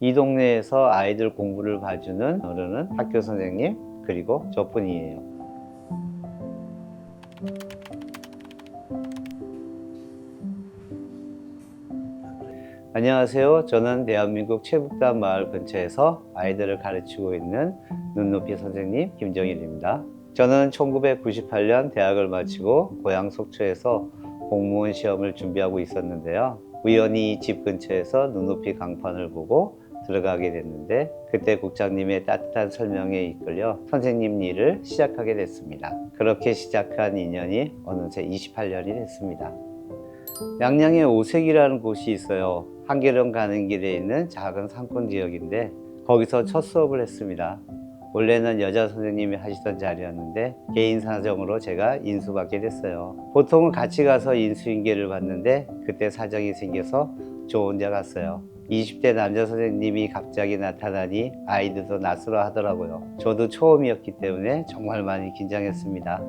이 동네에서 아이들 공부를 봐주는 어른은 학교 선생님 그리고 저뿐이에요. 안녕하세요. 저는 대한민국 최북단 마을 근처에서 아이들을 가르치고 있는 눈높이 선생님 김정일입니다. 저는 1998년 대학을 마치고 고향 속초에서 공무원 시험을 준비하고 있었는데요. 우연히 집 근처에서 눈높이 강판을 보고 들어가게 됐는데, 그때 국장님의 따뜻한 설명에 이끌려 선생님 일을 시작하게 됐습니다. 그렇게 시작한 인연이 어느새 28년이 됐습니다. 양양에 오색이라는 곳이 있어요. 한계령 가는 길에 있는 작은 상권 지역인데, 거기서 첫 수업을 했습니다. 원래는 여자 선생님이 하시던 자리였는데 개인 사정으로 제가 인수받게 됐어요. 보통은 같이 가서 인수인계를 받는데 그때 사정이 생겨서 저 혼자 갔어요. 20대 남자 선생님이 갑자기 나타나니 아이들도 낯설어 하더라고요. 저도 처음이었기 때문에 정말 많이 긴장했습니다.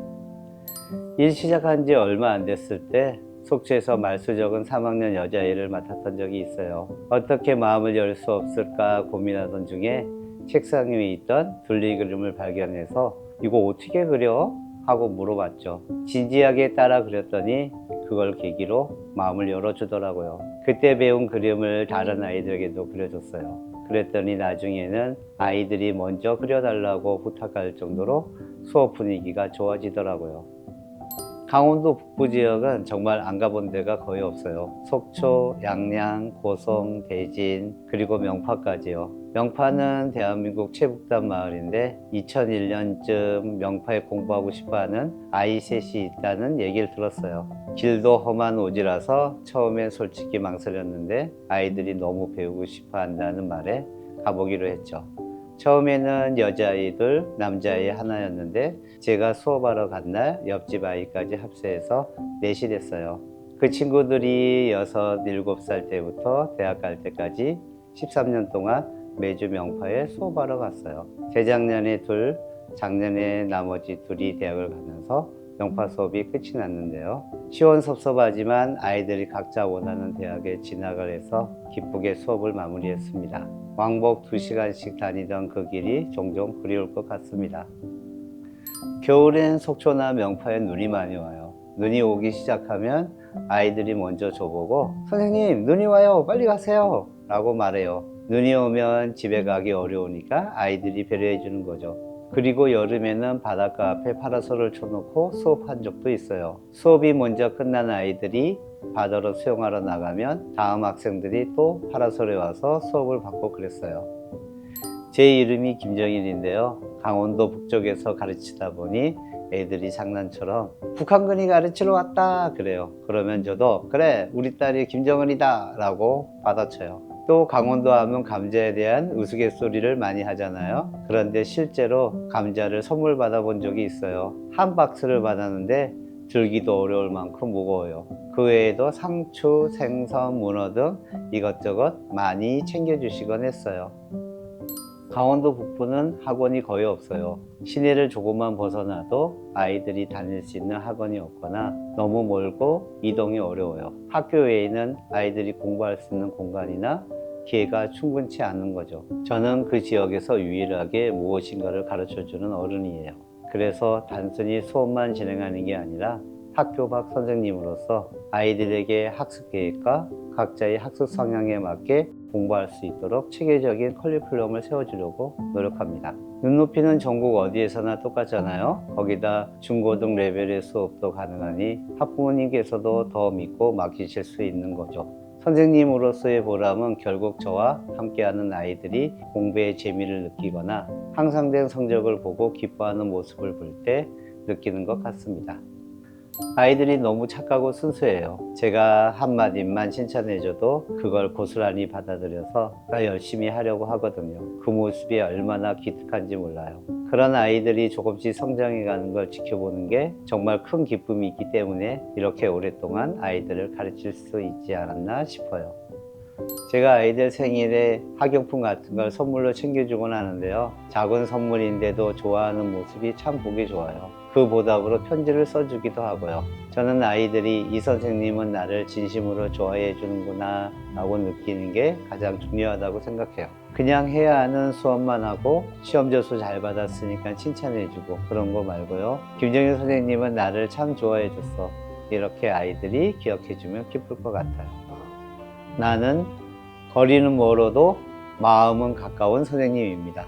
일 시작한 지 얼마 안 됐을 때 속초에서 말수 적은 3학년 여자애를 맡았던 적이 있어요. 어떻게 마음을 열 수 없을까 고민하던 중에 책상 위에 있던 둘리 그림을 발견해서 이거 어떻게 그려? 하고 물어봤죠. 진지하게 따라 그렸더니 그걸 계기로 마음을 열어주더라고요. 그때 배운 그림을 다른 아이들에게도 그려줬어요. 그랬더니 나중에는 아이들이 먼저 그려달라고 부탁할 정도로 수업 분위기가 좋아지더라고요. 강원도 북부 지역은 정말 안 가본 데가 거의 없어요. 속초, 양양, 고성, 대진, 그리고 명파까지요. 명파는 대한민국 최북단 마을인데 2001년쯤 명파에 공부하고 싶어하는 아이 셋이 있다는 얘기를 들었어요. 길도 험한 오지라서 처음엔 솔직히 망설였는데 아이들이 너무 배우고 싶어 한다는 말에 가보기로 했죠. 처음에는 여자아이들, 남자아이 하나였는데 제가 수업하러 간 날 옆집 아이까지 합세해서 넷이 됐어요. 그 친구들이 6, 7살 때부터 대학 갈 때까지 13년 동안 매주 명파에 수업하러 갔어요. 재작년에 둘, 작년에 나머지 둘이 대학을 가면서 명파 수업이 끝이 났는데요. 시원섭섭하지만 아이들이 각자 원하는 대학에 진학을 해서 기쁘게 수업을 마무리했습니다. 왕복 2시간씩 다니던 그 길이 종종 그리울 것 같습니다. 겨울엔 속초나 명파에 눈이 많이 와요. 눈이 오기 시작하면 아이들이 먼저 저보고 선생님 눈이 와요 빨리 가세요 라고 말해요. 눈이 오면 집에 가기 어려우니까 아이들이 배려해 주는 거죠. 그리고 여름에는 바닷가 앞에 파라솔을 쳐놓고 수업한 적도 있어요. 수업이 먼저 끝난 아이들이 바다로 수영하러 나가면 다음 학생들이 또 파라솔에 와서 수업을 받고 그랬어요. 제 이름이 김정일인데요. 강원도 북쪽에서 가르치다 보니 애들이 장난처럼 북한군이 가르치러 왔다 그래요. 그러면 저도 그래 우리 딸이 김정은이다 라고 받아쳐요. 또 강원도 하면 감자에 대한 우스갯소리를 많이 하잖아요. 그런데 실제로 감자를 선물 받아본 적이 있어요. 한 박스를 받았는데 들기도 어려울 만큼 무거워요. 그 외에도 상추, 생선, 문어 등 이것저것 많이 챙겨주시곤 했어요. 강원도 북부는 학원이 거의 없어요. 시내를 조금만 벗어나도 아이들이 다닐 수 있는 학원이 없거나 너무 멀고 이동이 어려워요. 학교 외에는 아이들이 공부할 수 있는 공간이나 기회가 충분치 않은 거죠. 저는 그 지역에서 유일하게 무엇인가를 가르쳐주는 어른이에요. 그래서 단순히 수업만 진행하는 게 아니라 학교 밖 선생님으로서 아이들에게 학습 계획과 각자의 학습 성향에 맞게 공부할 수 있도록 체계적인 커리큘럼을 세워주려고 노력합니다. 눈높이는 전국 어디에서나 똑같잖아요. 거기다 중고등 레벨의 수업도 가능하니 학부모님께서도 더 믿고 맡기실 수 있는 거죠. 선생님으로서의 보람은 결국 저와 함께하는 아이들이 공부의 재미를 느끼거나 향상된 성적을 보고 기뻐하는 모습을 볼 때 느끼는 것 같습니다. 아이들이 너무 착하고 순수해요. 제가 한마디만 칭찬해줘도 그걸 고스란히 받아들여서 열심히 하려고 하거든요. 그 모습이 얼마나 기특한지 몰라요. 그런 아이들이 조금씩 성장해가는 걸 지켜보는 게 정말 큰 기쁨이 있기 때문에 이렇게 오랫동안 아이들을 가르칠 수 있지 않았나 싶어요. 제가 아이들 생일에 학용품 같은 걸 선물로 챙겨주곤 하는데요. 작은 선물인데도 좋아하는 모습이 참 보기 좋아요. 그 보답으로 편지를 써주기도 하고요. 저는 아이들이 이 선생님은 나를 진심으로 좋아해 주는구나 라고 느끼는 게 가장 중요하다고 생각해요. 그냥 해야 하는 수업만 하고 시험 점수 잘 받았으니까 칭찬해주고 그런 거 말고요. 김정일 선생님은 나를 참 좋아해 줬어. 이렇게 아이들이 기억해주면 기쁠 것 같아요. 나는 거리는 멀어도 마음은 가까운 선생님입니다.